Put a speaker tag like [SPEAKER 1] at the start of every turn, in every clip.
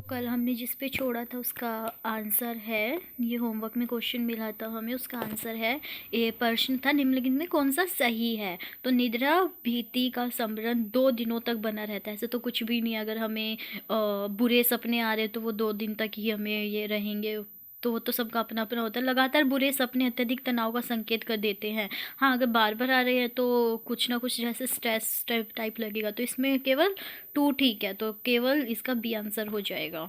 [SPEAKER 1] कल हमने जिस पे छोड़ा था उसका आंसर है, ये होमवर्क में क्वेश्चन मिला था हमें, उसका आंसर है, ये प्रश्न था निम्नलिखित में कौन सा सही है। तो निद्रा भीति का स्मरण 2 दिनों तक बना रहता है। ऐसे तो कुछ भी नहीं, अगर हमें बुरे सपने आ रहे तो वो 2 दिन तक ही हमें ये रहेंगे। तो वो तो सबका अपना अपना होता है। लगातार बुरे सपने अत्यधिक तनाव का संकेत कर देते हैं। हाँ, अगर बार बार आ रहे हैं तो कुछ ना कुछ जैसे स्ट्रेस टाइप लगेगा। तो इसमें केवल 2 ठीक है, तो केवल इसका बी आंसर हो जाएगा।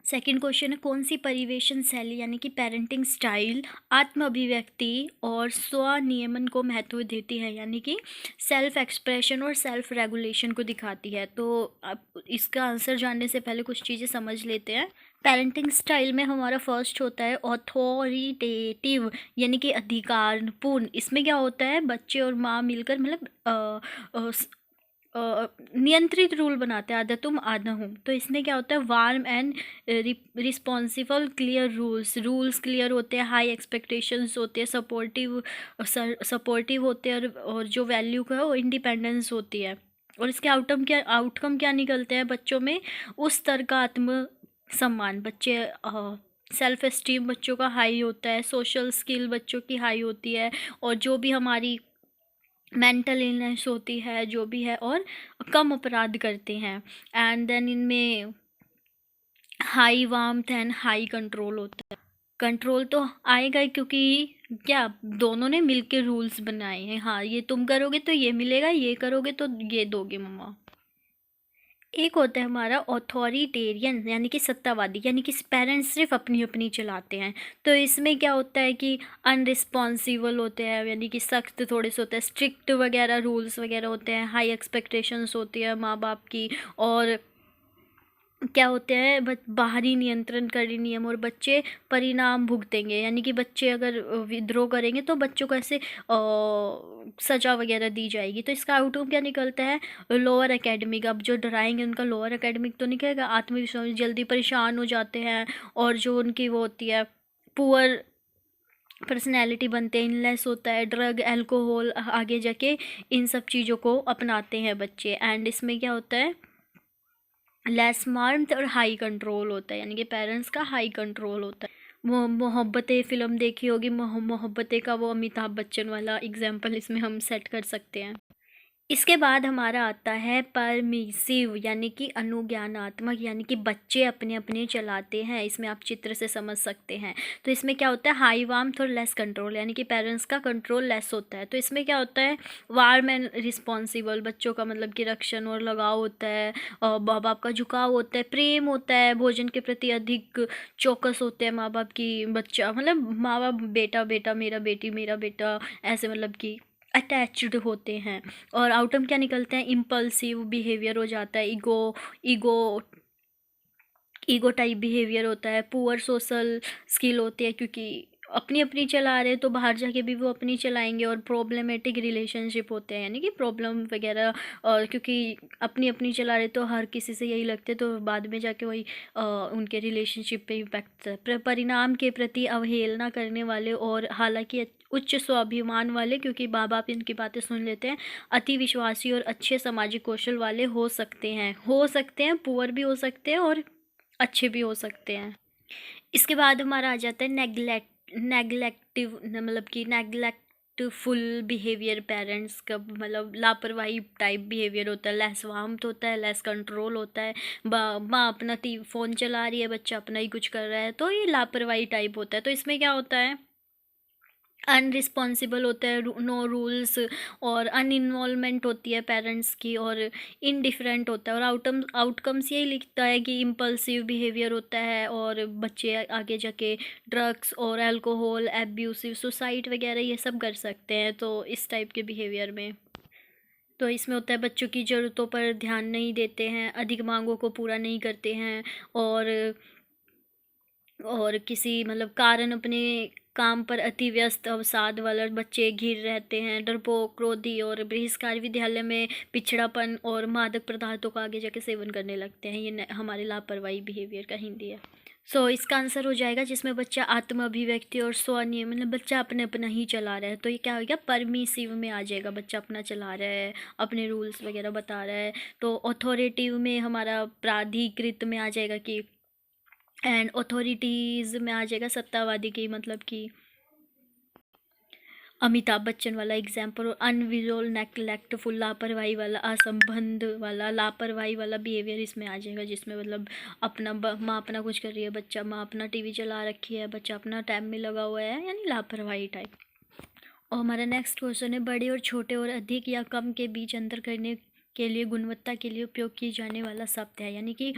[SPEAKER 1] सेकंड क्वेश्चन है, कौन सी परिवेशन शैली यानी कि पेरेंटिंग स्टाइल आत्म अभिव्यक्ति और स्वनियमन को महत्व देती है, यानी कि सेल्फ एक्सप्रेशन और सेल्फ रेगुलेशन को दिखाती है। तो अब इसका आंसर जानने से पहले कुछ चीज़ें समझ लेते हैं। पेरेंटिंग स्टाइल में हमारा फर्स्ट होता है ऑथोरिटेटिव, यानी कि अधिकारपूर्ण। इसमें क्या होता है, बच्चे और माँ मिलकर मतलब नियंत्रित रूल बनाते हैं, आधा तुम आधा हूँ। तो इसमें क्या होता है, warm and responsible clear rules clear होते हैं, हाई एक्सपेक्टेशंस होते हैं, सपोर्टिव होते हैं, और जो वैल्यू का है वो इंडिपेंडेंस होती है। और इसके आउटकम क्या निकलते हैं बच्चों में, उस स्तर का आत्म सम्मान, बच्चे सेल्फ एस्टीम बच्चों का हाई होता है, सोशल स्किल बच्चों की हाई होती है, और जो भी हमारी मेंटल इलनेस होती है जो भी है, और कम अपराध करते हैं। एंड देन इनमें high warmth and high control होता है। कंट्रोल तो आएगा ही, क्योंकि क्या दोनों ने मिलके रूल्स बनाए हैं। हाँ, ये तुम करोगे तो ये मिलेगा, ये करोगे तो ये दोगे मम्मा। एक होता है हमारा ऑथोरिटेरियन, यानी कि सत्तावादी, यानी कि पेरेंट्स सिर्फ अपनी अपनी चलाते हैं। तो इसमें क्या होता है कि अनरिस्पॉन्सिबल होते हैं, यानी कि सख्त थोड़े से होते हैं, स्ट्रिक्ट वगैरह रूल्स वगैरह होते हैं, हाई एक्सपेक्टेशंस होती है माँ बाप की। और क्या होते हैं, बाहरी नियंत्रण करी नियम, और बच्चे परिणाम भुगतेंगे, यानी कि बच्चे अगर विद्रोह करेंगे तो बच्चों को ऐसे सजा वगैरह दी जाएगी। तो इसका आउटकम क्या निकलता है, लोअर एकेडमिक। अब जो डराएंगे उनका लोअर एकेडमिक तो निकलेगा, आत्मविश्वास, जल्दी परेशान हो जाते हैं, और जो उनकी वो होती है पुअर पर्सनैलिटी बनते हैं, इनलेस होता है, ड्रग एल्कोहल आगे जाके इन सब चीज़ों को अपनाते हैं बच्चे। एंड इसमें क्या होता है, लेस मार्म्थ और हाई कंट्रोल होता है, यानी कि पेरेंट्स का हाई कंट्रोल होता है। वो मोहब्बतें फिल्म देखी होगी, मोहब्बतें का वो अमिताभ बच्चन वाला एग्जाम्पल इसमें हम सेट कर सकते हैं। इसके बाद हमारा आता है परमिसिव, यानी कि अनुज्ञानात्मक, यानी कि बच्चे अपने अपने चलाते हैं। इसमें आप चित्र से समझ सकते हैं। तो इसमें क्या होता है, हाई वार्मथ और लेस कंट्रोल, यानी कि पेरेंट्स का कंट्रोल लेस होता है। तो इसमें क्या होता है, वार्म एंड रिस्पॉन्सिबल, बच्चों का मतलब कि रक्षण और लगाव होता है, और माँ बाप का झुकाव होता है, प्रेम होता है, भोजन के प्रति अधिक चौकस होते हैं माँ बाप की, बच्चा मतलब माँ बाप, बेटा बेटा मेरा बेटा, ऐसे मतलब कि अटैच्ड होते हैं। और आउटकम क्या निकलते हैं, इम्पल्सिव बिहेवियर हो जाता है, ईगो ईगो टाइप बिहेवियर होता है, पुअर सोशल स्किल होती है, क्योंकि अपनी अपनी चला रहे हैं तो बाहर जाके भी वो अपनी चलाएंगे। और प्रॉब्लमेटिक रिलेशनशिप होते हैं, यानी कि प्रॉब्लम वगैरह, और क्योंकि अपनी अपनी चला रहे तो हर किसी से यही लगते, तो बाद में जाके वही उनके रिलेशनशिप पे इम्पैक्ट परिणाम के प्रति अवहेलना करने वाले, और हालांकि उच्च स्वाभिमान वाले, क्योंकि माँ बाप इनकी बातें सुन लेते हैं, अति विश्वासी और अच्छे सामाजिक कौशल वाले हो सकते हैं, पुअर भी हो सकते हैं और अच्छे भी हो सकते हैं। इसके बाद हमारा आ जाता है नेगलेक्टिव, मतलब कि नेगलेक्टफुल बिहेवियर। पेरेंट्स का मतलब लापरवाही टाइप बिहेवियर होता है, लेस वार्मथ होता है, लेस कंट्रोल होता है। माँ अपना फ़ोन चला रही है, बच्चा अपना ही कुछ कर रहा है, तो ये लापरवाही टाइप होता है। तो इसमें क्या होता है, अनरिस्पॉन्सिबल होता है, नो रूल्स, और अनइन्वॉल्वमेंट होती है पेरेंट्स की, और इनडिफरेंट होता है। और आउटकम्स यही लिखता है कि इम्पल्सिव बिहेवियर होता है, और बच्चे आगे जाके ड्रग्स और अल्कोहल एब्यूसिव सुसाइड वगैरह ये सब कर सकते हैं। तो इस टाइप के बिहेवियर में तो इसमें होता है, बच्चों की ज़रूरतों पर ध्यान नहीं देते हैं, अधिक मांगों को पूरा नहीं करते हैं, और किसी मतलब कारण अपने काम पर अति व्यस्त अवसाद वाले बच्चे घिर रहते हैं, डरपोक, क्रोधी और बहिष्कार विद्यालय में पिछड़ापन और मादक पदार्थों का आगे जाके सेवन करने लगते हैं। ये हमारे लापरवाही बिहेवियर का हिंदी है। सो इसका आंसर हो जाएगा जिसमें बच्चा आत्म अभिव्यक्ति और स्वनियम, मतलब बच्चा अपने अपना ही चला रहा है, तो ये क्या हो गया, परमिसिव में आ जाएगा। बच्चा अपना चला रहा है, अपने रूल्स वगैरह बता रहा है। तो ऑथोरिटिव में हमारा प्राधिकृत में आ जाएगा कि, एंड ऑथोरिटीज़ में आ जाएगा सत्तावादी की, मतलब कि अमिताभ बच्चन वाला एग्जाम्पल। और अनविजोल, नेग्लेक्टफुल, लापरवाही वाला, असंबंध वाला, लापरवाही वाला बिहेवियर इसमें आ जाएगा, जिसमें मतलब अपना माँ अपना कुछ कर रही है, बच्चा माँ अपना टीवी चला रखी है, बच्चा अपना टैब में लगा हुआ है, यानी लापरवाही टाइप। और हमारा नेक्स्ट क्वेश्चन है, बड़े और छोटे और अधिक या कम के बीच अंतर करने के लिए गुणवत्ता के लिए उपयोग की जाने वाला शब्द है, यानी कि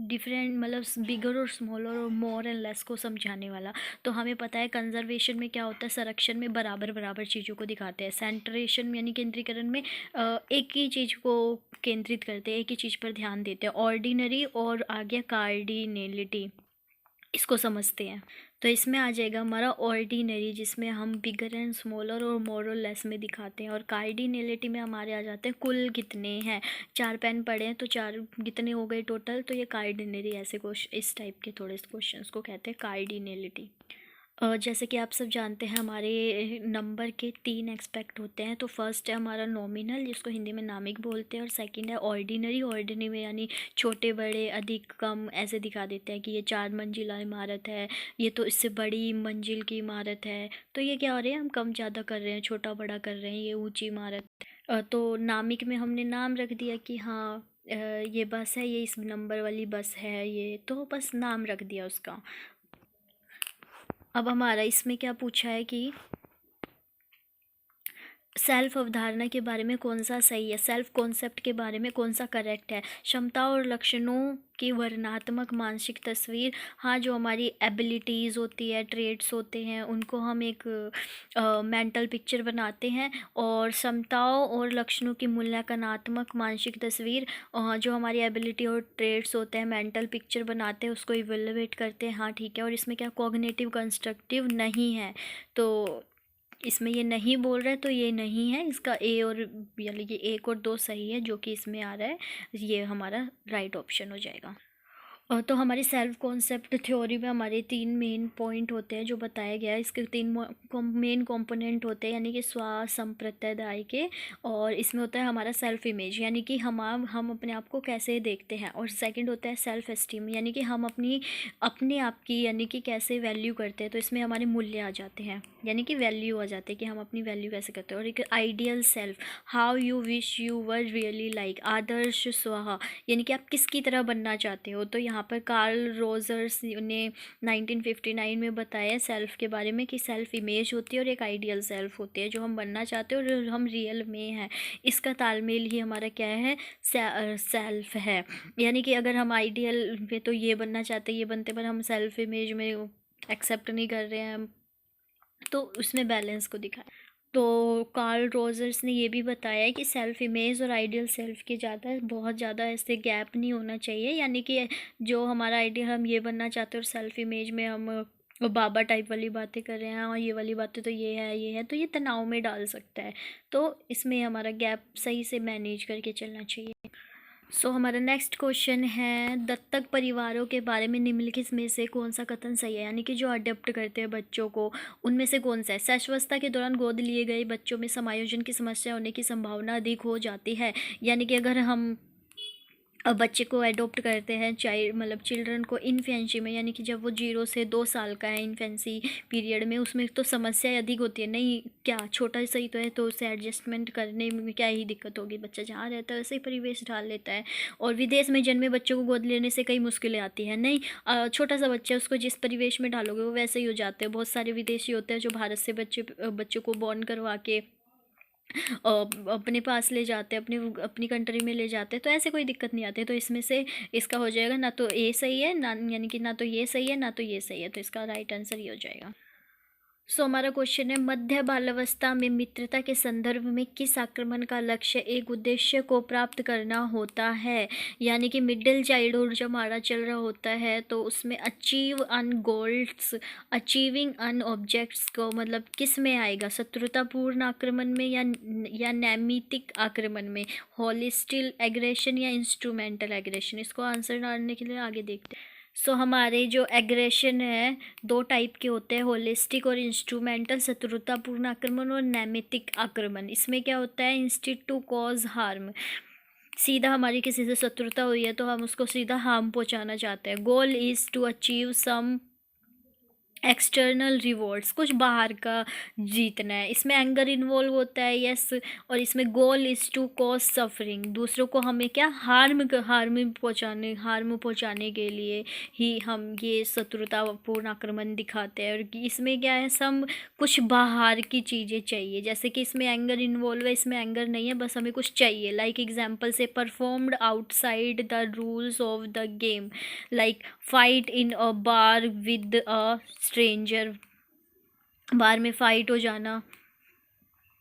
[SPEAKER 1] डिफरेंट, मतलब बिगर और स्मॉलर और मोर एंड लेस को समझाने वाला। तो हमें पता है कंजर्वेशन में क्या होता है, संरक्षण में बराबर बराबर चीज़ों को दिखाते हैं। सेंट्रेशन यानी केंद्रीकरण में एक ही चीज़ को केंद्रित करते हैं, एक ही चीज़ पर ध्यान देते हैं। ऑर्डिनरी और आगे कार्डिनलिटी, इसको समझते हैं। तो इसमें आ जाएगा हमारा ऑर्डिनरी, जिसमें हम बिगर एंड स्मॉलर और मोर और लेस में दिखाते हैं। और कार्डिनलिटी में हमारे आ जाते हैं कुल कितने हैं, 4 पेन पड़े हैं तो 4 कितने हो गए टोटल, तो ये कार्डिनरी, ऐसे क्वेश्चन इस टाइप के थोड़े क्वेश्चंस को कहते हैं कार्डिनलिटी। जैसे कि आप सब जानते हैं हमारे नंबर के 3 एस्पेक्ट होते हैं। तो फर्स्ट है हमारा नॉमिनल, जिसको हिंदी में नामिक बोलते हैं, और सेकंड है ऑर्डिनरी। ऑर्डिनरी में यानी छोटे बड़े अधिक कम ऐसे दिखा देते हैं कि ये 4 मंजिला इमारत है, ये तो इससे बड़ी मंजिल की इमारत है। तो ये क्या हो रहा है, हम कम ज़्यादा कर रहे हैं, छोटा बड़ा कर रहे हैं, ये ऊँची इमारत। तो नामिक में हमने नाम रख दिया कि हाँ ये बस है, ये इस नंबर वाली बस है, ये तो बस नाम रख दिया उसका। अब हमारा इसमें क्या पूछा है कि सेल्फ अवधारणा के बारे में कौन सा सही है, सेल्फ कॉन्सेप्ट के बारे में कौन सा करेक्ट है। क्षमता और लक्षणों की वर्णनात्मक मानसिक तस्वीर, हाँ जो हमारी एबिलिटीज़ होती है, ट्रेड्स होते हैं, उनको हम एक मेंटल पिक्चर बनाते हैं। और क्षमताओं और लक्षणों की मूल्यांकनात्मक मानसिक तस्वीर, जो हमारी एबिलिटी और ट्रेड्स होते हैं, मेंटल पिक्चर बनाते हैं, उसको इवेलुएट करते हैं, हाँ ठीक है। और इसमें क्या कॉग्निटिव कंस्ट्रक्टिव नहीं है, तो इसमें ये नहीं बोल रहा है, तो ये नहीं है, इसका ए और, यानी कि 1 और 2 सही है, जो कि इसमें आ रहा है, ये हमारा राइट ऑप्शन हो जाएगा। तो हमारी सेल्फ कॉन्सेप्ट थ्योरी में हमारे 3 मेन पॉइंट होते हैं जो बताया गया है। इसके 3 मेन कंपोनेंट होते हैं, यानी कि स्व संप्रदाय के। और इसमें होता है हमारा सेल्फ इमेज, यानी कि हम अपने आप को कैसे देखते हैं। और सेकंड होता है सेल्फ एस्टीम, यानी कि हम अपने आप की यानी कि कैसे वैल्यू करते हैं। तो इसमें हमारे मूल्य आ जाते हैं, यानी कि वैल्यू आ जाते हैं कि हम अपनी वैल्यू कैसे करते हैं। और एक ideal self, how you wish you were really like, आदर्श स्व, यानी कि आप किसकी तरह बनना चाहते हो। तो यहाँ पर कार्ल रोजर्स ने 1959 में बताया सेल्फ के बारे में कि सेल्फ इमेज होती है और एक आइडियल सेल्फ होती है, जो हम बनना चाहते हैं और हम रियल में हैं। इसका तालमेल ही हमारा क्या है, सेल्फ है। यानी कि अगर हम आइडियल में तो ये बनना चाहते हैं, ये बनते, पर हम सेल्फ इमेज में एक्सेप्ट नहीं कर रहे हैं, तो उसमें बैलेंस को दिखाया। तो कार्ल रोजर्स ने ये भी बताया है कि सेल्फ इमेज और आइडियल सेल्फ के बहुत ज़्यादा ऐसे गैप नहीं होना चाहिए, यानी कि जो हमारा आइडियल हम ये बनना चाहते हैं और सेल्फ इमेज में हम बाबा टाइप वाली बातें कर रहे हैं, और ये वाली बातें तो ये है, तो ये तनाव में डाल सकता है। तो इसमें हमारा गैप सही से मैनेज करके चलना चाहिए। हमारा नेक्स्ट क्वेश्चन है, दत्तक परिवारों के बारे में निम्नलिखित में से कौन सा कथन सही है, यानी कि जो अडॉप्ट करते हैं बच्चों को, उनमें से कौन सा है। शैशवावस्था के दौरान गोद लिए गए बच्चों में समायोजन की समस्या होने की संभावना अधिक हो जाती है, यानी कि अगर हम बच्चे को एडॉप्ट करते हैं, मतलब चिल्ड्रन को इन्फेंसी में, यानी कि जब वो 0 से 2 साल का है, इन्फेंसी पीरियड में, उसमें तो समस्या अधिक होती है। नहीं क्या छोटा सही तो है, तो उसे एडजस्टमेंट करने में क्या ही दिक्कत होगी, बच्चा जहाँ रहता है वैसे ही परिवेश ढाल लेता है। और विदेश में जन्मे बच्चों को गोद लेने से कई मुश्किलें आती हैं। नहीं छोटा सा बच्चा, उसको जिस परिवेश में डालोगे वो वैसे ही हो जाते हैं। बहुत सारे विदेशी होते हैं जो भारत से बच्चों को बॉर्न करवा के अपने पास ले जाते हैं, अपनी कंट्री में ले जाते हैं, तो ऐसे कोई दिक्कत नहीं आती। तो इसमें से इसका हो जाएगा ना तो ए सही है ना, यानी कि ना तो ये सही है ना तो ये सही है, तो इसका राइट आंसर ये हो जाएगा। सो हमारा क्वेश्चन है, मध्य बाल्यावस्था में मित्रता के संदर्भ में किस आक्रमण का लक्ष्य एक उद्देश्य को प्राप्त करना होता है। यानी कि मिडिल चाइल्डहुड जब हमारा चल रहा होता है तो उसमें अचीव अन गोल्स, अचीविंग अन ऑब्जेक्ट्स को मतलब किस में आएगा, शत्रुतापूर्ण आक्रमण में या नैमितिक आक्रमण में, होलिस्टिक एग्रेशन या इंस्ट्रूमेंटल एग्रेशन। इसको आंसर डालने के लिए आगे देखते हैं। सो हमारे जो एग्रेशन है दो टाइप के होते हैं, होलिस्टिक और इंस्ट्रूमेंटल, शत्रुतापूर्ण आक्रमण और नैमितिक आक्रमण। इसमें क्या होता है, इंस्टिट टू कॉज हार्म, सीधा हमारी किसी से शत्रुता हुई है तो हम उसको सीधा हार्म पहुंचाना चाहते हैं। Goal is to achieve some external rewards, कुछ बाहर का जीतना है। इसमें एंगर इन्वॉल्व होता है, यस। और इसमें goal is to cause suffering, दूसरों को हमें क्या हार्म पहुंचाने के लिए ही हम ये शत्रुतापूर्ण आक्रमण दिखाते हैं। और इसमें क्या है, सम कुछ बाहर की चीज़ें चाहिए, जैसे कि इसमें एंगर इन्वॉल्व है, इसमें एंगर नहीं है, बस हमें कुछ चाहिए। लाइक एग्जाम्पल से, performed outside the rules of the game, like fight in a bar with a stranger, bar में फाइट हो जाना।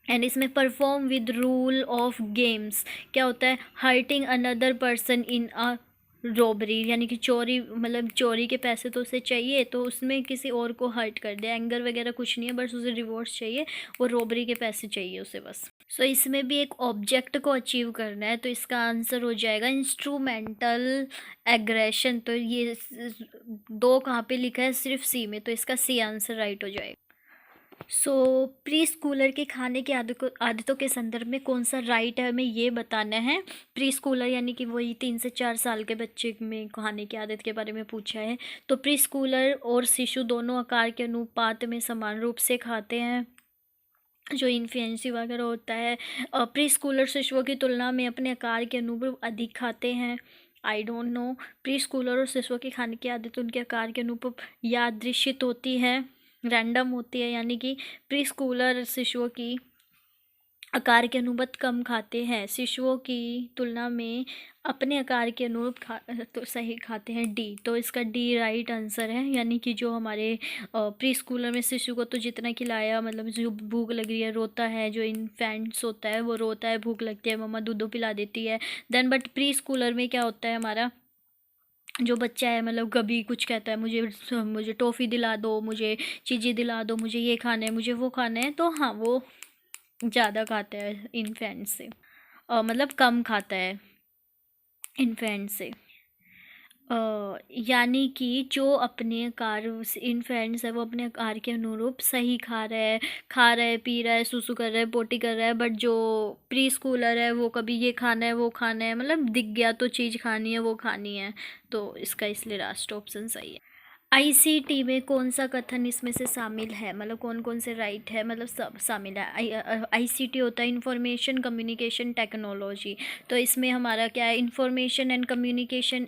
[SPEAKER 1] एंड इसमें perform with rule of games क्या होता है, hurting another person in a robbery, यानी कि चोरी, मतलब चोरी के पैसे तो उसे चाहिए तो उसमें किसी और को हर्ट कर दे। एंगर वगैरह कुछ नहीं है, बस उसे रिवॉर्ड्स चाहिए और रॉबरी के पैसे चाहिए उसे बस। सो इसमें भी एक ऑब्जेक्ट को अचीव करना है, तो इसका आंसर हो जाएगा इंस्ट्रूमेंटल एग्रेशन। तो ये दो कहाँ पे लिखा है, सिर्फ सी में, तो इसका सी आंसर राइट हो जाएगा। सो प्री स्कूलर के खाने की आदतों के संदर्भ में कौन सा राइट है, हमें ये बताना है। प्री स्कूलर यानी कि वही 3 से 4 साल के बच्चे में खाने की आदत के बारे में पूछा है। तो प्री स्कूलर और शिशु दोनों आकार के अनुपात में समान रूप से खाते हैं। जो इन्फेंसी वगैरह होता है, प्री स्कूलर शिशुओं की तुलना में अपने आकार के अनुरूप अधिक खाते हैं। I don't know, pre Schuler और शिशुओं की खाने की आदत उनके आकार के अनुरूप यादृच्छित होती है, रैंडम होती है। यानी कि प्री स्कूलर शिशुओं की आकार के अनुरूप कम खाते हैं, शिशुओं की तुलना में अपने आकार के अनुरूप तो सही खाते हैं, डी। तो इसका डी राइट आंसर है। यानी कि जो हमारे प्री स्कूलर में शिशु को तो जितना खिलाया, मतलब जो भूख लग रही है, रोता है, जो इन्फेंट्स होता है वो रोता है, भूख लगती है, मम्मा दूध पिला देती है, देन। बट प्री स्कूलर में क्या होता है, हमारा जो बच्चा है मतलब कभी कुछ कहता है, मुझे टॉफ़ी दिला दो, मुझे चीज़ें दिला दो, मुझे ये खाना है, मुझे वो खाना है, तो हाँ वो ज़्यादा खाता है इन्फेंट से, मतलब कम खाता है इन्फेंट से। यानी कि जो अपने आकार इन्फेंट्स है वो अपने आकार के अनुरूप सही खा रहा है, पी रहा है, सुसु कर रहा है, पोटी कर रहा है। बट जो प्री स्कूलर है वो कभी ये खाना है, वो खाना है, मतलब दिख गया तो चीज़ खानी है, वो खानी है। तो इसका इसलिए लास्ट ऑप्शन सही है। आईसीटी में कौन सा कथन इसमें से शामिल है, मतलब कौन कौन से राइट है, मतलब सब शामिल है। आईसीटी होता है इंफॉर्मेशन कम्युनिकेशन टेक्नोलॉजी। तो इसमें हमारा क्या है, इंफॉर्मेशन एंड कम्युनिकेशन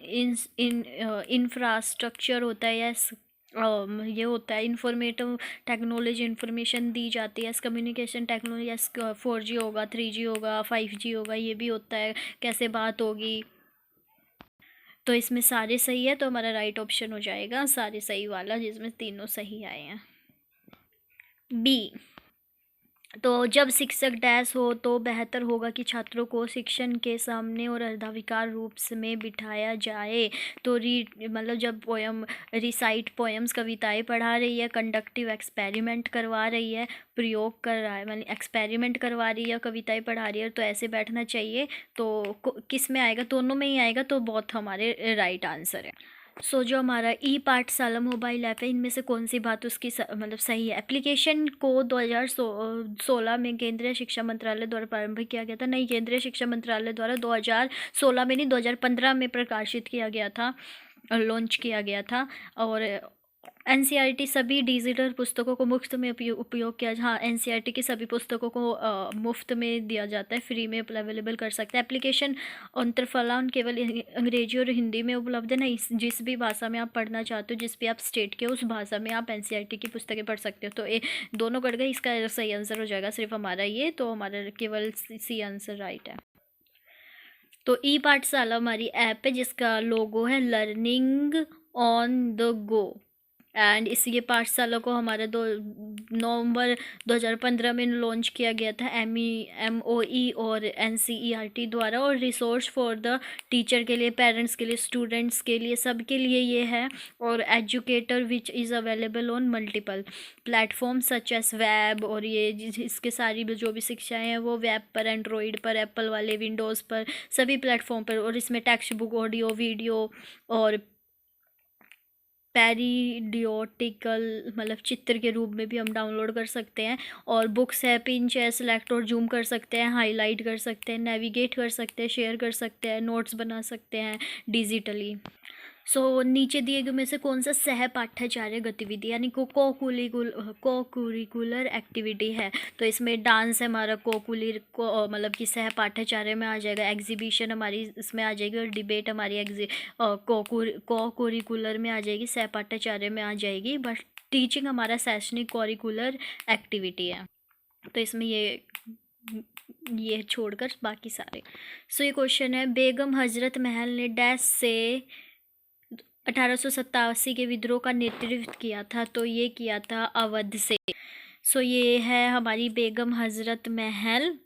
[SPEAKER 1] इंफ्रास्ट्रक्चर होता है, यस। ये होता है इंफॉर्मेटिव टेक्नोलॉजी, इंफॉर्मेशन दी जाती है। Communication technology, yes. 4G होगा, 3G होगा, 5G होगा, ये भी होता है, कैसे बात होगी। तो इसमें सारे सही है, तो हमारा राइट ऑप्शन हो जाएगा सारे सही वाला, जिसमें तीनों सही आए हैं, बी। तो जब शिक्षक डैश हो तो बेहतर होगा कि छात्रों को शिक्षण के सामने और अर्धाविकार रूप में बिठाया जाए। तो रीड मतलब जब पोयम रिसाइट पोएम्स, कविताएं पढ़ा रही है, कंडक्टिव एक्सपेरिमेंट करवा रही है, प्रयोग कर रहा है, मतलब एक्सपेरिमेंट करवा रही है, कविताएं पढ़ा रही है, तो ऐसे बैठना चाहिए। तो किस में आएगा, दोनों में ही आएगा, तो बहुत हमारे राइट आंसर है। सो जो हमारा ई पाठशाला मोबाइल ऐप है, इनमें से कौन सी बात उसकी मतलब सही है। एप्लीकेशन को 2016 में केंद्रीय शिक्षा मंत्रालय द्वारा प्रारंभ किया गया था। नहीं, केंद्रीय शिक्षा मंत्रालय द्वारा 2016 में नहीं, 2015 में प्रकाशित किया गया था, लॉन्च किया गया था। और एनसीईआरटी सभी डिजिटल पुस्तकों को मुफ्त में उपयोग किया। हाँ, एनसीईआरटी की सभी पुस्तकों को मुफ्त में दिया जाता है, फ्री में अवेलेबल कर सकते हैं। एप्लीकेशन अंतरफलन केवल अंग्रेजी और हिंदी में उपलब्ध है। नहीं, जिस भी भाषा में आप पढ़ना चाहते हो, जिस भी आप स्टेट के, उस भाषा में आप एनसीईआरटी की पुस्तकें पढ़ सकते हो। तो ये दोनों कट गए, इसका सही आंसर हो जाएगा सिर्फ हमारा ये, तो हमारा केवल सी आंसर राइट है। तो ई पाठशाला हमारी ऐप है जिसका लोगो है learning on the go. And इस ये पाठशाला को हमारे नवंबर 2015 में लॉन्च किया गया था MOE और NCERT द्वारा। और रिसोर्स फॉर द टीचर के लिए, पेरेंट्स के लिए, स्टूडेंट्स के लिए, सबके लिए ये है। और educator which is available on multiple platform such as web, और ये इसके सारी जो भी शिक्षाएं हैं वो वेब पर, एंड्रॉयड पर, एप्पल वाले विंडोज़ पर, सभी प्लेटफॉर्म पर। और इसमें टेक्स्ट बुक, ऑडियो, वीडियो और पैरिडियोटिकल मतलब चित्र के रूप में भी हम डाउनलोड कर सकते हैं। और बुक्स है, पिंच है, सेलेक्ट और जूम कर सकते हैं, हाईलाइट कर सकते हैं, नेविगेट कर सकते हैं, शेयर कर सकते हैं, नोट्स बना सकते हैं डिजिटली। नीचे दिए गए में से कौन सा सह पाठ्याचार्य गतिविधि यानी को कुरिकुलर एक्टिविटी है? तो इसमें डांस है हमारा मतलब कि सह पाठ्याचार्य में आ जाएगा। एग्जीबिशन हमारी इसमें आ जाएगी। और डिबेट हमारी को कुरिकुलर में आ जाएगी, सह पाठ्याचार्य में आ जाएगी। बट टीचिंग हमारा शैक्षणिक करिकुलर एक्टिविटी है। तो इसमें ये छोड़कर बाकी सारे। ये क्वेश्चन है, बेगम हजरत महल ने डैश से 1887 के विद्रोह का नेतृत्व किया था? तो ये किया था अवध से। ये है हमारी बेगम हजरत महल,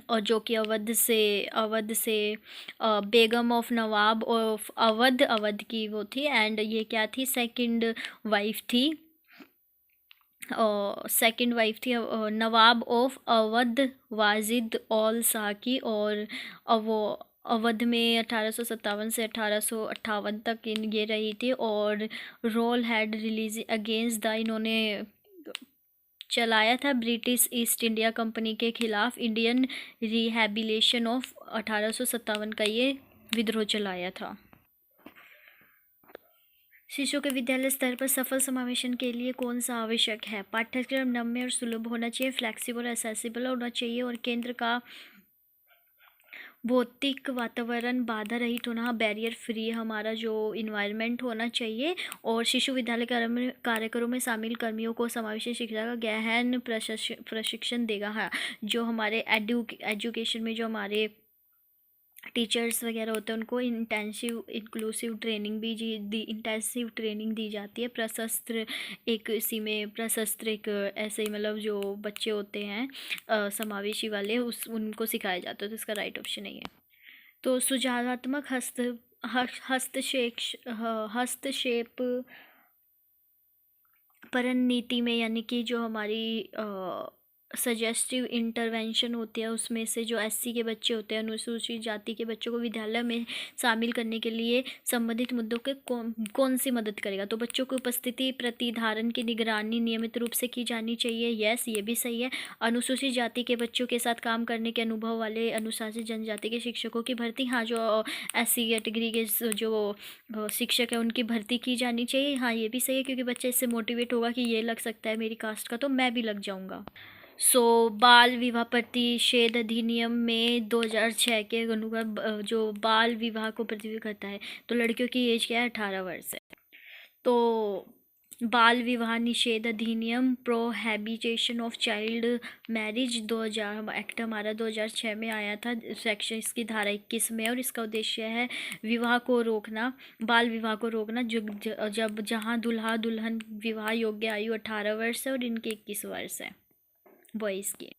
[SPEAKER 1] और जो कि अवध से बेगम ऑफ नवाब ऑफ अवध की वो थी। एंड ये क्या थी? सेकंड वाइफ थी। नवाब ऑफ अवध वाजिद औल शाह की। और वो अवध में 1857 से 1858 तक ये रही थी। और role had release against the, इन्होंने चलाया था ब्रिटिश ईस्ट इंडिया कंपनी के खिलाफ इंडियन रिहैबिलिटेशन ऑफ 1857 का ये विद्रोह चलाया था। शिशु के विद्यालय स्तर पर सफल समावेशन के लिए कौन सा आवश्यक है? पाठ्यक्रम नम्य और सुलभ होना चाहिए, फ्लेक्सिबल और एक्सेसिबल होना चाहिए, और केंद्र का भौतिक वातावरण बाधा रहित होना, बैरियर फ्री हमारा जो इन्वायरमेंट होना चाहिए। और शिशु विद्यालय कार्यक्रमों में शामिल कर्मियों को समावेशी शिक्षा का गहन प्रशिक्षण देगा। हाँ, जो हमारे एजुकेशन में जो हमारे टीचर्स वगैरह होते हैं उनको इंटेंसिव ट्रेनिंग दी जाती है। प्रशस्त्र एक ऐसे ही मतलब जो बच्चे होते हैं समावेशी वाले उनको सिखाया जाता है। तो इसका राइट ऑप्शन नहीं है। तो सुझावात्मक हस्तक्षेप रणनीति में यानी कि जो हमारी सजेस्टिव इंटरवेंशन होती है उसमें से जो SC के बच्चे होते हैं, अनुसूचित जाति के बच्चों को विद्यालय में शामिल करने के लिए संबंधित मुद्दों के कौन सी मदद करेगा? तो बच्चों की उपस्थिति प्रतिधारण की निगरानी नियमित रूप से की जानी चाहिए। यस, ये भी सही है। अनुसूचित जाति के बच्चों के साथ काम करने के अनुभव वाले अनुशासित जनजाति के शिक्षकों की भर्ती, हाँ, जो SC कैटेगरी के जो शिक्षक है उनकी भर्ती की जानी चाहिए। हाँ, ये भी सही है, क्योंकि बच्चा इससे मोटिवेट होगा कि ये लग सकता है मेरी कास्ट का, तो मैं भी लग जाऊँगा। बाल विवाह प्रतिषेध अधिनियम में 2006 के अनुसार जो बाल विवाह को प्रतिबंधित करता है, तो लड़कियों की एज क्या है? 18 वर्ष है। तो बाल विवाह निषेध अधिनियम prohibition of child marriage 2000 act हमारा 2006 में आया था, सेक्शन इसकी धारा 21 में। और इसका उद्देश्य है विवाह को रोकना, बाल विवाह को रोकना जब जहां दूल्हा दुल्हन विवाह योग्य आयु 18 वर्ष है और इनके 21 वर्ष है बॉयज़ की।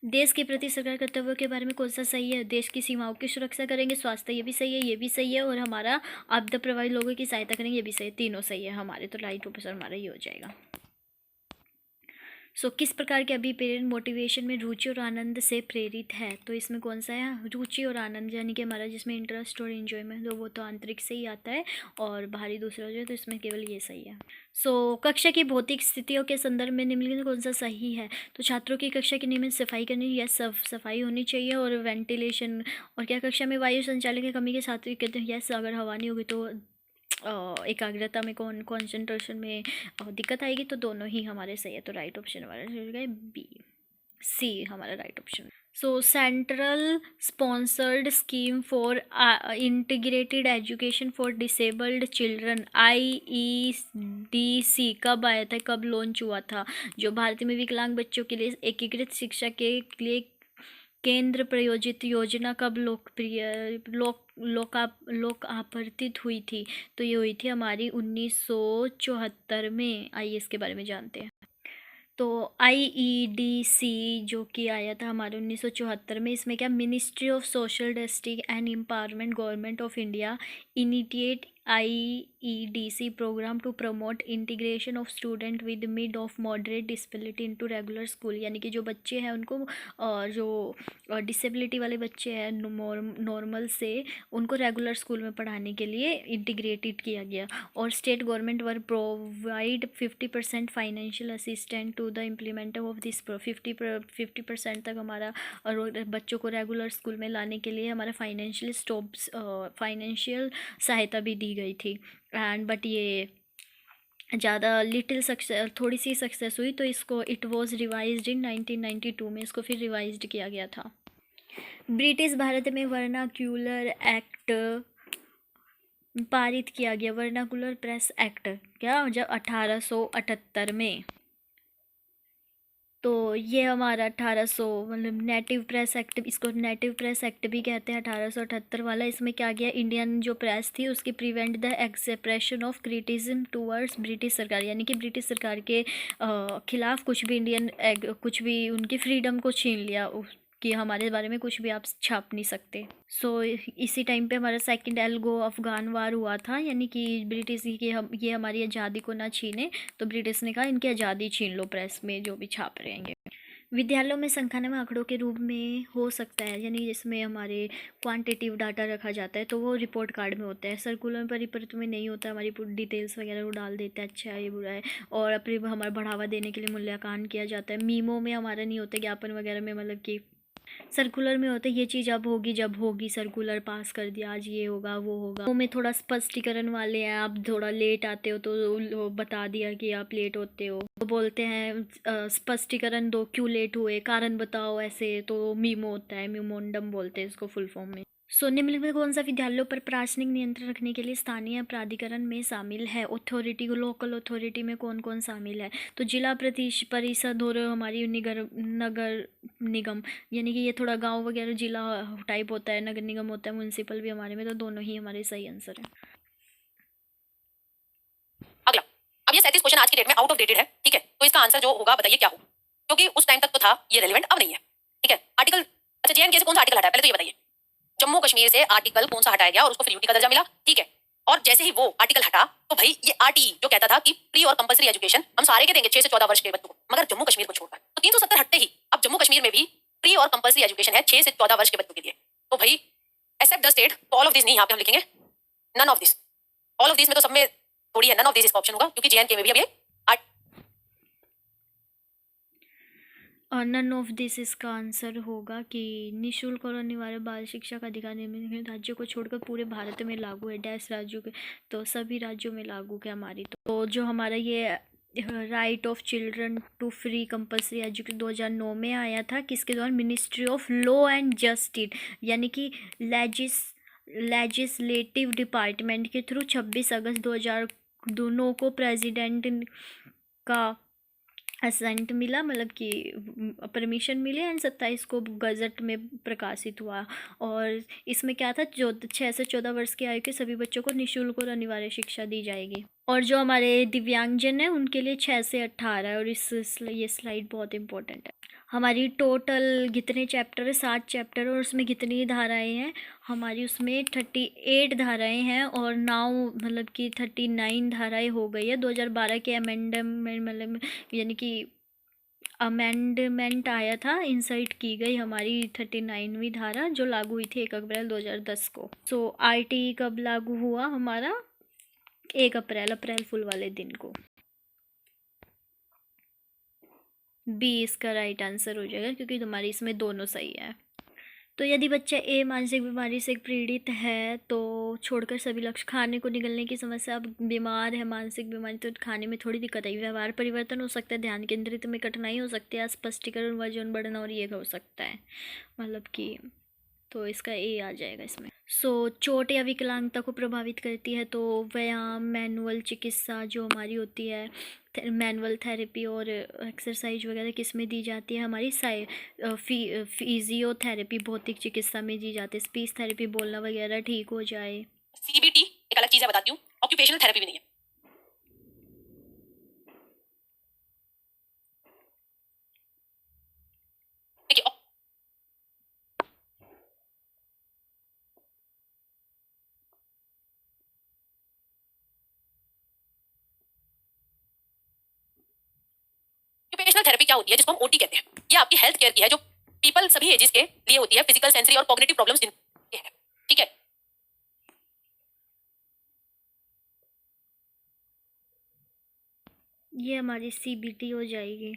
[SPEAKER 1] देश के प्रति सरकार कर्तव्यों के बारे में कौन सा सही है? देश की सीमाओं की सुरक्षा करेंगे, स्वास्थ्य, ये भी सही है, ये भी सही है, और हमारा आपदा प्रभावित लोगों की सहायता करेंगे, ये भी सही है। तीनों सही है हमारे। तो राइट ऑप्शन हमारा ये हो जाएगा। किस प्रकार के अभिप्रेरण मोटिवेशन में रुचि और आनंद से प्रेरित है? तो इसमें कौन सा है? रुचि और आनंद, यानी कि हमारा जिसमें इंटरेस्ट और एंजॉयमेंट तो वो तो आंतरिक से ही आता है, और बाहरी दूसरा जो है तो इसमें केवल ये सही है। कक्षा की भौतिक स्थितियों के संदर्भ में निम्नलिखित कौन सा सही है? तो छात्रों की कक्षा की नियमित सफाई करनी, या सफाई होनी चाहिए, और वेंटिलेशन, और क्या कक्षा में वायु संचालन की कमी के साथ कहते हैं यस, अगर हवा नहीं होगी तो एकाग्रता में कॉन्सेंट्रेशन में दिक्कत आएगी। तो दोनों ही हमारे सही है। तो राइट ऑप्शन हमारा C हमारा right option. Central sponsored scheme for integrated education for disabled children IEDC कब आया था, कब लॉन्च हुआ था? जो भारत में विकलांग बच्चों के लिए एकीकृत शिक्षा के लिए केंद्र प्रायोजित योजना कब लोकप्रिय लोकार्पित हुई थी? तो ये हुई थी हमारी 1974 में। आइए इसके बारे में जानते हैं। तो IEDC जो कि आया था हमारे 1974 में, इसमें क्या, ministry of social justice and empowerment, government of India initiate IEDC programme to promote integration of student with mid of moderate disability into regular school. यानी कि जो बच्चे हैं उनको जो डिसेबिलिटी वाले बच्चे हैं नॉर्मल से, उनको रेगुलर स्कूल में पढ़ाने के लिए इंटीग्रेटेड किया गया। और state government were provide 50% financial assistant to the implement of this 50% तक हमारा और बच्चों को रेगुलर स्कूल में लाने के लिए हमारा फाइनेंशियल सहायता भी दी गई थी। एंड बट ये ज़्यादा लिटिल सक्सेस, थोड़ी सी सक्सेस हुई, तो इसको इट वाज रिवाइज्ड इन 1992 में, इसको फिर रिवाइज्ड किया गया था। ब्रिटिश भारत में वर्नाक्यूलर एक्ट पारित किया गया, वर्नाकुलर प्रेस एक्ट, क्या, जब 1878 में। तो ये हमारा 1800 मतलब नेटिव प्रेस एक्ट, इसको नेटिव प्रेस एक्ट भी कहते हैं, 1878 वाला। इसमें क्या गया, इंडियन जो प्रेस थी उसकी prevent the expression of criticism towards British सरकार, यानी कि ब्रिटिश सरकार के खिलाफ कुछ भी कुछ भी उनकी फ्रीडम को छीन लिया कि हमारे बारे में कुछ भी आप छाप नहीं सकते। सो इसी टाइम पे हमारा सेकंड एल्गो अफगान वार हुआ था, यानी कि ब्रिटिश की ये हमारी आज़ादी को ना छीने, तो ब्रिटिश ने कहा इनकी आज़ादी छीन लो, प्रेस में जो भी छाप रहेंगे। विद्यालयों में संख्या में आंकड़ों के रूप में हो सकता है, यानी जिसमें हमारे क्वांटिटिव डाटा रखा जाता है, तो वो रिपोर्ट कार्ड में होता है, सर्कुलर परिपत्र में नहीं होता। हमारी डिटेल्स वगैरह वो डाल देते हैं, अच्छा है ये बुरा है, और अपने हमारा बढ़ावा देने के लिए मूल्यांकन किया जाता है। मीमो में हमारा नहीं होता, ज्ञापन वगैरह में, मतलब कि सर्कुलर में होता है ये चीज़ अब होगी जब होगी, सर्कुलर पास कर दिया, आज ये होगा वो होगा। वो में थोड़ा स्पष्टीकरण वाले हैं, आप थोड़ा लेट आते हो तो बता दिया कि आप लेट होते हो, तो बोलते हैं स्पष्टीकरण दो, क्यों लेट हुए, कारण बताओ, ऐसे। तो मीमो होता है, मीमोंडम बोलते हैं इसको फुल फॉर्म में। निम्नलिखित में कौन सा विद्यालयों पर प्रशासनिक नियंत्रण रखने के लिए स्थानीय प्राधिकरण में शामिल है? अथॉरिटी, लोकल अथॉरिटी में कौन कौन शामिल है? तो जिला परिषद और हमारी नगर निगम, यानी कि ये थोड़ा गांव वगैरह जिला टाइप होता है, नगर निगम होता है, म्यूनसिपल भी हमारे में, तो दोनों ही हमारे सही आंसर है।
[SPEAKER 2] अगला, अब ये 37 क्वेश्चन आज की डेट में आउट ऑफ डेटेड है, ठीक है, तो इसका आंसर जो होगा बताइए क्या हो, क्योंकि उस टाइम तक तो था, ये रेलेवेंट अब नहीं है, ठीक है। आर्टिकल, अच्छा जेएनके से कौन सा आर्टिकल हटा है, पहले तो ये बताइए। जम्मू कश्मीर से आर्टिकल कौन सा हटाया गया और उसको फ्री यूटी का दर्जा मिला, ठीक है। और जैसे ही वो आर्टिकल हटा, तो भाई ये आरटीई जो कहता था कि प्री और कंपलसरी एजुकेशन हम सारे के देंगे 6 से 14 वर्ष के बच्चों को, मगर जम्मू कश्मीर को छोड़कर, तो 370 हटते ही अब जम्मू कश्मीर में भी प्री और कंपलसरी एजुकेशन है 6 से 14 वर्ष के बच्चों के लिए। तो भाई except the state, all of this नहीं, यहाँ पे हम लिखेंगे none of this. All of this में तो सब में थोड़ी है, नन ऑफ दिस इसका ऑप्शन होगा, क्योंकि जेएनके में भी अब ये
[SPEAKER 1] नन ऑफ दिस इसका आंसर होगा कि निःशुल्क और अनिवार्य बाल शिक्षा का अधिकार निम्नलिखित राज्यों को छोड़कर पूरे भारत में लागू है। डैश राज्यों के, तो सभी राज्यों में लागू है हमारी। तो जो हमारा ये right of children to free compulsory education 2009 में आया था, किसके द्वारा? Ministry of law and justice, यानी कि लेजिस्लेटिव डिपार्टमेंट के थ्रू 26 अगस्त 2002 को प्रेसिडेंट का असेंट मिला, मतलब कि परमिशन मिली, एंड 27 को गजट में प्रकाशित हुआ। और इसमें क्या था, 6 से 14 वर्ष की आयु के सभी बच्चों को निःशुल्क और अनिवार्य शिक्षा दी जाएगी। और जो हमारे दिव्यांगजन हैं उनके लिए 6 से 18 है। और ये स्लाइड बहुत इंपॉर्टेंट है। हमारी टोटल कितने चैप्टर है? 7 चैप्टर, और उसमें कितनी धाराएं हैं हमारी? उसमें 38 धाराएं हैं, और नाउ मतलब कि 39 धाराएं हो गई है। 2012 के अमेंडमेंट, मतलब यानी कि अमेंडमेंट आया था, इंसर्ट की गई हमारी 39वीं धारा, जो लागू हुई थी 1 अप्रैल 2010 को। सो आरटीई कब लागू हुआ हमारा? 1 अप्रैल फुल वाले दिन को। बी इसका राइट आंसर हो जाएगा, क्योंकि तुम्हारी इसमें दोनों सही है। तो यदि बच्चा ए मानसिक बीमारी से पीड़ित है तो छोड़कर सभी लक्ष्य, खाने को निगलने की समस्या, अब बीमार है मानसिक बीमारी तो खाने में थोड़ी दिक्कत आई, व्यवहार परिवर्तन हो सकता है, ध्यान केंद्रित में कठिनाई हो सकती है, स्पष्टीकरण, वजन बढ़ना, और ये हो सकता है, मतलब कि, तो इसका ए आ जाएगा इसमें। चोट या विकलांगता को प्रभावित करती है, तो व्यायाम, मैनुअल चिकित्सा जो हमारी होती है, मैनुअल थेरेपी और एक्सरसाइज वगैरह किस में दी जाती है? हमारी फिजियोथेरेपी, भौतिक चिकित्सा में दी जाती है। स्पीच थेरेपी, बोलना वगैरह ठीक हो जाए।
[SPEAKER 2] सीबीटी एक अलग चीज है, बताती हूँ। ऑक्यूपेशनल थेरेपी भी नहीं है। देखिए, ऑक्यूपेशनल थेरेपी क्या होती है, जिसको हम ओटी कहते हैं, ये आपकी हेल्थ केयर की है, जो पीपल सभी एजेस के लिए होती है, फिजिकल, सेंसरी और कॉग्निटिव प्रॉब्लम्स जिनके हैं, ठीक है।
[SPEAKER 1] ये हमारी सीबीटी हो जाएगी।